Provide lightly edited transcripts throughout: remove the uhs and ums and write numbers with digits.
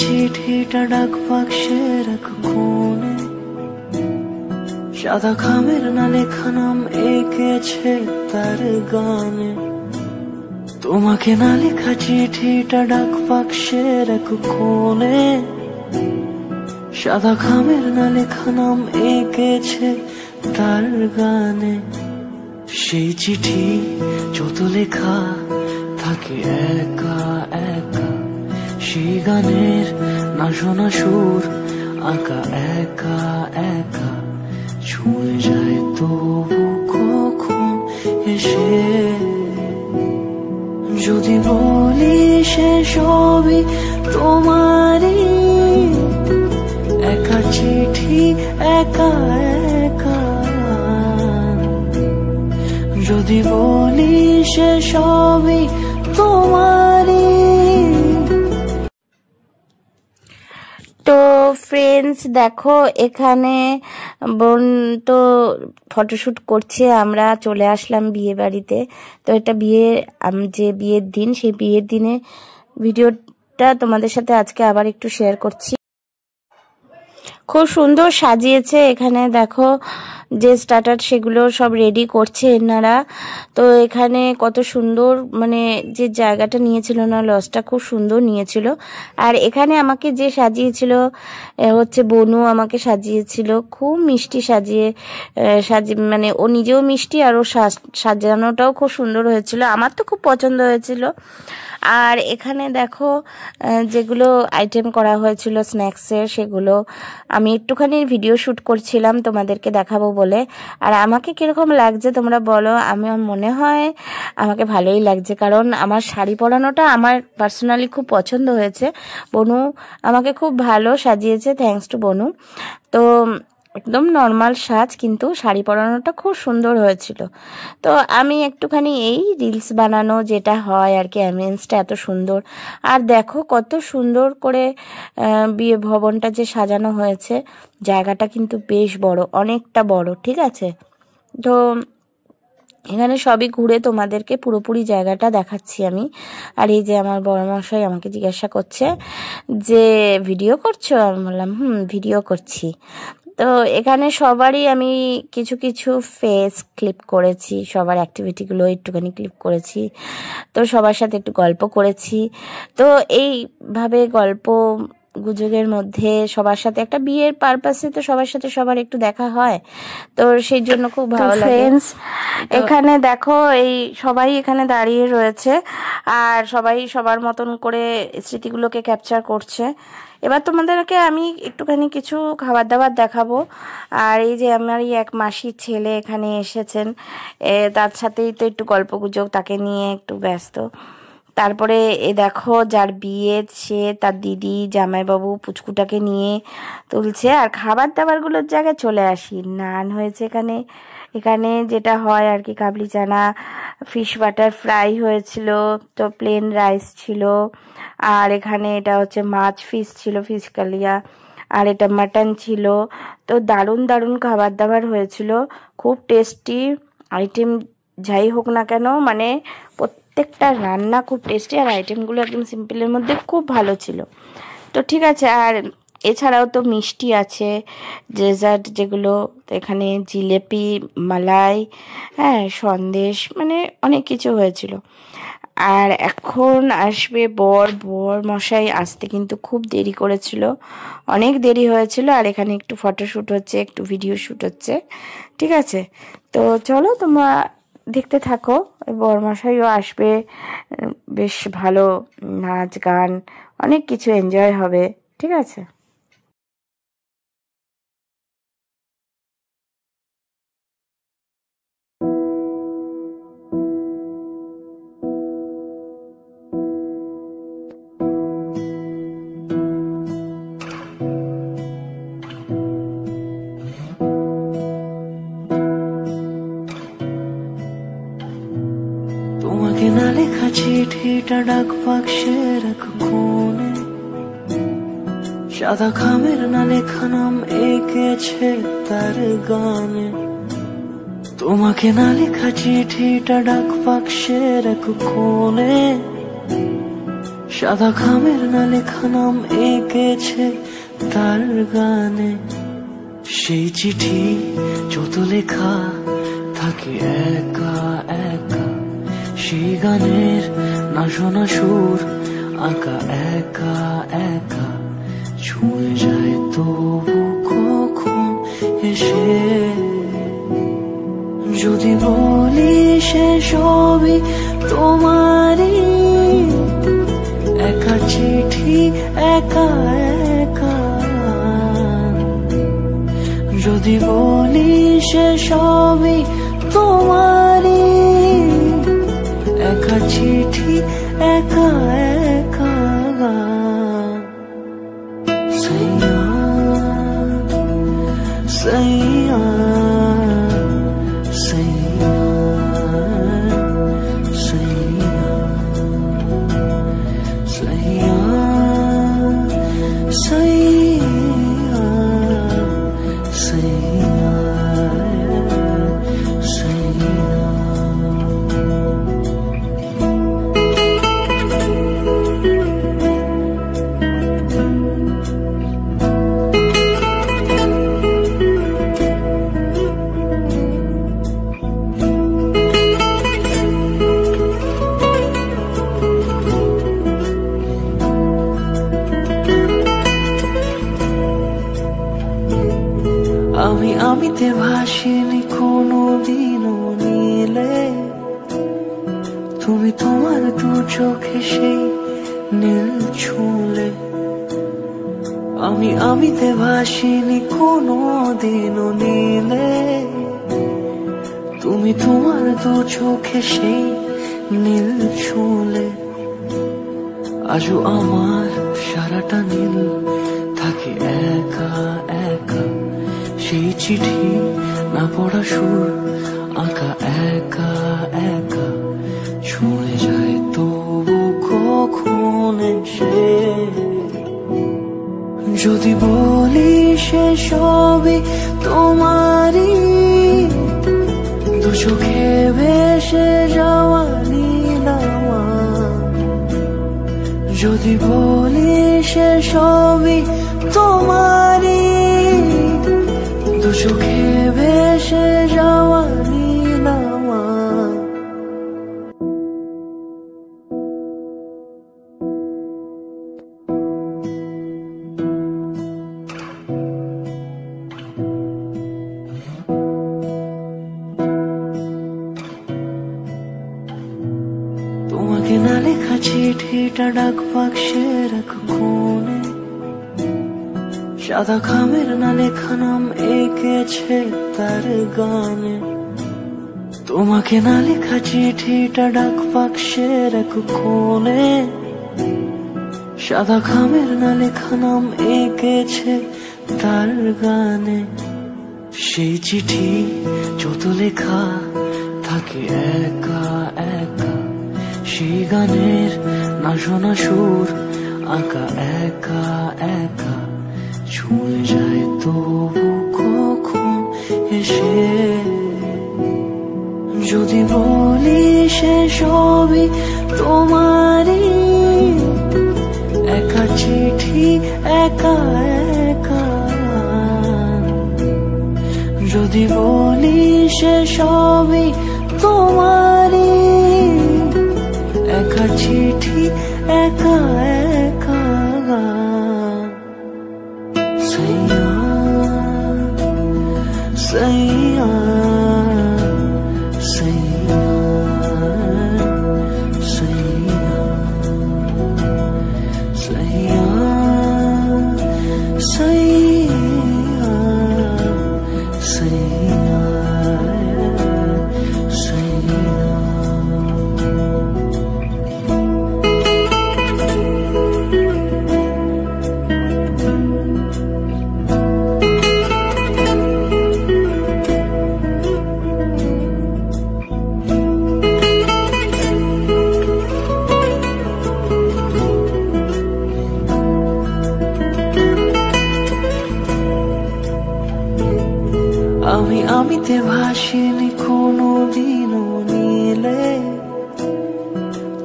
চিঠিটা ডাক বাক্সের এক কোণে, সাদা খামের না লেখা নাম এঁকেছে তার গানে। তোমাকে না লেখা চিঠিটা ডাক বাক্সের এক কোণে, সাদা খামের না লেখা নাম এঁকেছে তার গানে। সেই চিঠি যত লেখা থাকে একা একা, সেই গানের না শোনা সুর আঁকা একা একা, ছুঁয়ে যায় তবু কখন এসে। যদি বলি সে সবই তোমারই, একা চিঠি একা একা। যদি বলি সে সবই তোমারই। তো ফ্রেন্ডস দেখো, এখানে বোন তো ফটোশুট করছে, আমরা চলে আসলাম বিয়ে বাড়িতে। তো এটা যে বিয়ের দিন, সেই বিয়ের দিনে ভিডিওটা তোমাদের সাথে আজকে আবার একটু শেয়ার করছি। খুব সুন্দর সাজিয়েছে। এখানে দেখো যে স্টার্টার সেগুলো সব রেডি করছে এনারা। তো এখানে কত সুন্দর, মানে যে জায়গাটা নিয়েছিল না, লজটা খুব সুন্দর নিয়েছিল। আর এখানে আমাকে যে সাজিয়েছিল হচ্ছে বনু, আমাকে সাজিয়েছিল খুব মিষ্টি সাজিয়ে মানে ও নিজেও মিষ্টি আর ও সাজানোটাও খুব সুন্দর হয়েছিল, আমার তো খুব পছন্দ হয়েছিল। আর এখানে দেখো যেগুলো আইটেম করা হয়েছিল স্ন্যাক্সের, সেগুলো আমি একটুখানি ভিডিও শ্যুট করছিলাম তোমাদেরকে দেখাবো বলে। আর আমাকে কিরকম লাগছে তোমরা বলো। আমার মনে হয় আমাকে ভালোই লাগছে, কারণ আমার শাড়ি পরানোটা আমার পার্সোনালি খুব পছন্দ হয়েছে। বনু আমাকে খুব ভালো সাজিয়েছে, থ্যাঙ্কস টু বনু। তো একদম নর্মাল সাজ, কিন্তু শাড়ি পরানোটা খুব সুন্দর হয়েছিল। তো আমি একটুখানি এই রিলস বানানো যেটা হয় আর কি, অ্যাম্বিয়েন্সটা এত সুন্দর। আর দেখো কত সুন্দর করে বিয়ে ভবনটা যে সাজানো হয়েছে, জায়গাটা কিন্তু বেশ বড়, অনেকটা বড়, ঠিক আছে। তো এখানে সবই ঘুরে তোমাদেরকে পুরোপুরি জায়গাটা দেখাচ্ছি আমি। আর এই যে আমার বড়মশাই আমাকে জিজ্ঞাসা করছে যে ভিডিও করছো, আমি বললাম ভিডিও করছি। তো এখানে সবারই আমি কিছু কিছু ফেস ক্লিপ করেছি, সবার অ্যাক্টিভিটিগুলো একটুখানি ক্লিপ করেছি। তো সবার সাথে একটু গল্প করেছি। তো এইভাবে গল্প গুজবের মধ্যে সবার সাথে একটা বিয়ের পারপাসে তো সবার সাথে সবার একটু দেখা হয়, তো সেই জন্য খুব ভালো লাগে। ফ্রেন্ডস এখানে দেখো এই সবাই এখানে দাঁড়িয়ে রয়েছে আর সবাই সবার মতন করে স্মৃতিগুলোকে ক্যাপচার করছে। এবার তোমাদেরকে আমি একটুখানি কিছু খাবার দাবার দেখাবো। আর এই যে আমার এক মাসির ছেলে এখানে এসেছেন, তার সাথেই তো একটু গল্প গুজব, তাকে নিয়ে একটু ব্যস্ত। তারপরে দেখো যার বিয়ে, সে তার দিদি জামাইবাবু পুচকুটাকে নিয়ে তুলছে। আর খাবার দাবারগুলোর জায়গায় চলে আসি, নান হয়েছে এখানে। এখানে যেটা হয় আর কি, কাবলি চানা, ফিশ বাটার ফ্রাই হয়েছিল, তো প্লেন রাইস ছিল। আর এখানে এটা হচ্ছে মাছ ফিশ ছিল, ফিশ কালিয়া। আর এটা মাটন ছিল। তো দারুণ দারুণ খাবার দাবার হয়েছিল, খুব টেস্টি আইটেম। যাই হোক না কেন, মানে প্রত্যেকটা রান্না খুব টেস্টি, আর আইটেমগুলো একদম সিম্পলের মধ্যে খুব ভালো ছিল। তো ঠিক আছে। আর এছাড়াও তো মিষ্টি আছে, ডেজার্ট যেগুলো, এখানে জিলেপি, মালাই, হ্যাঁ সন্দেশ, মানে অনেক কিছু হয়েছিল। আর এখন আসবে বর মশাই আসতে কিন্তু খুব দেরি করেছিল, অনেক দেরি হয়েছিল। আর এখানে একটু ফটোশ্যুট হচ্ছে, একটু ভিডিও শ্যুট হচ্ছে, ঠিক আছে। তো চলো তোমরা দেখতে থাকো। বর মশাইও আসবে, বেশ ভালো নাচ গান অনেক কিছু এনজয় হবে, ঠিক আছে। তোমাকে না লেখা চিঠিটা ডাক বাক্সের এক কোণে, সাদা খামের না লেখা নাম এঁকেছে তার গানে। তোমাকে না লেখা চিঠিটা ডাক বাক্সের এক কোণে, সাদা খামের না লেখা নাম এঁকেছে তার গানে। সেই চিঠি যত লেখা থাকে একা একা, সেই গানের না শোনা সুর আঁকা একা একা, ছুঁয়ে যায় তবু কখন এসে। যদি বলি সে সবই তোমারই, একা চিঠি একা একা। যদি বলি সে সবই তোমারই, একা চিঠি একা একা। সাইয়া সাইয়া সাইয়া সাইয়া সাইয়া সাইয়া সাইয়া সাইয়া। আমিতে ভাসিনি কোনোদিনও নীলে, তুমি তোমার দু চোখে সেই নীল ছুঁলে। আমিতে ভাসিনি কোনোদিনও নীলে, তুমি তোমার দু চোখে সেই নীল ছুঁলে। আজও আমার সারাটা নীল থাকে একা একা, সেই চিঠি না পড়া সুর আঁকা একা একা, ছুঁয়ে যায় তবু কখন এসে। যদি বলি সে সবই তোমারই, দু চোখে ভেসে যাওয়া নীলামা। যদি বলি সে সবই তোমারই, দু চোখে ভেসে যাওয়া নীলামা। তোমাকে না লেখা চিঠিটা ডাক বাক্সের এক কোণে, সাদা খামের না লেখা নাম এঁকেছে তার গানে। তোমাকে না লেখা চিঠিটা ডাক বাক্সের এক কোণে, সাদা খামের না লেখা নাম এঁকেছে তার গানে। সেই চিঠি যত লেখা থাকে একা একা, সেই গানের না শোনা সুর আঁকা একা একা, ছুঁয়ে যায় তবু কখন এসে। যদি বলি সে সবই তোমারই, একা চিঠি একা একা। যদি বলি সে সবই তোমারই, একা চিঠি একা একা। সাইয়া সাইয়া সাইয়া সাইয়া সাইয়া সাইয়া সাইয়া সাইয়া।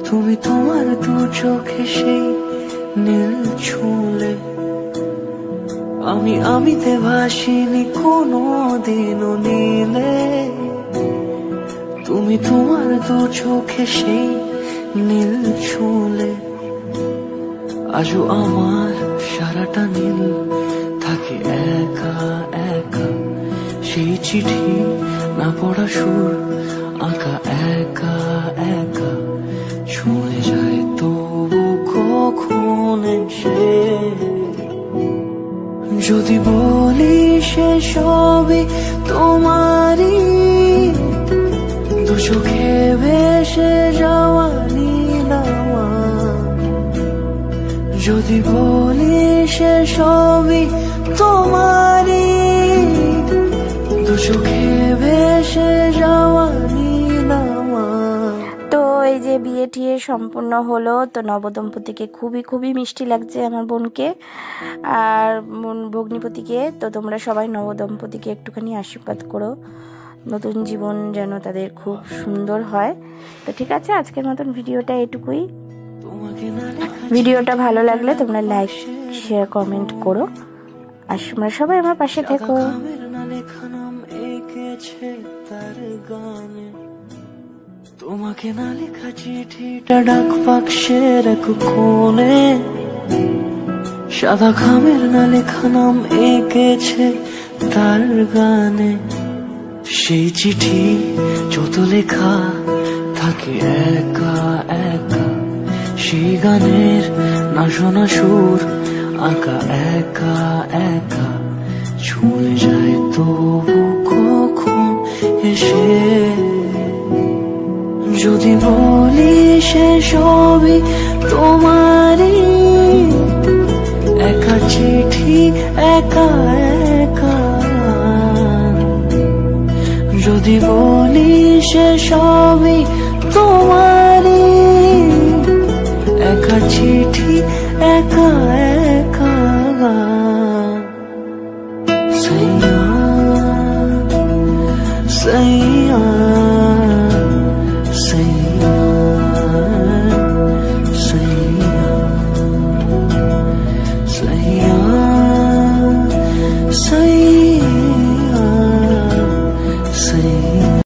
তুমি তোমার দু চোখে সেই নীল ছুঁলে, আমিতে ভাসিনি কোনো দিনও নীলে। তুমি তোমার দু চোখে সেই নীল ছুঁলে, আজও আমার সারাটা নীল থাকে একা একা। সেই চিঠি না পড়া সুর আঁকা একা একা, ছুঁয়ে যায় তবু কখন এসে। যদি বলি সে সবই তোমারই, দু চোখে ভেসে যাওয়া নীল আমার। যদি বলি সে সবই তোমারই, দু চোখে ভেসে যাওয়া নীল আমার। তো এই যে বিয়ে টিয়ে সম্পূর্ণ হলো, তো নবদম্পতিকে খুবই খুবই মিষ্টি লাগছে আমার বোনকে আর ভগ্নিপতিকে। তো তোমরা সবাই নবদম্পতিকে একটুখানি আশীর্বাদ করো, নতুন জীবন যেন তাদের খুব সুন্দর হয়। তো ঠিক আছে, আজকের মতন ভিডিওটা এটুকুই। ভিডিওটা ভালো লাগলে তোমরা লাইক শেয়ার কমেন্ট করো, আর তোমরা সবাই আমার পাশে থেকো। তোমাকে না লেখা চিঠিটা ডাক বাক্সের এক কোণে, সাদা খামের না লেখা নাম এঁকেছে তার গানে। সেই চিঠি যত লেখা থাকে একা একা, সেই গানের না শোনা সুর আঁকা একা একা, ছুঁয়ে যায় তবু কখন এসে। যদি বলি সে সবই তোমারই, একা চিঠি একা একা। যদি বলি সে সবই তোমারই, একা চিঠি একা একা।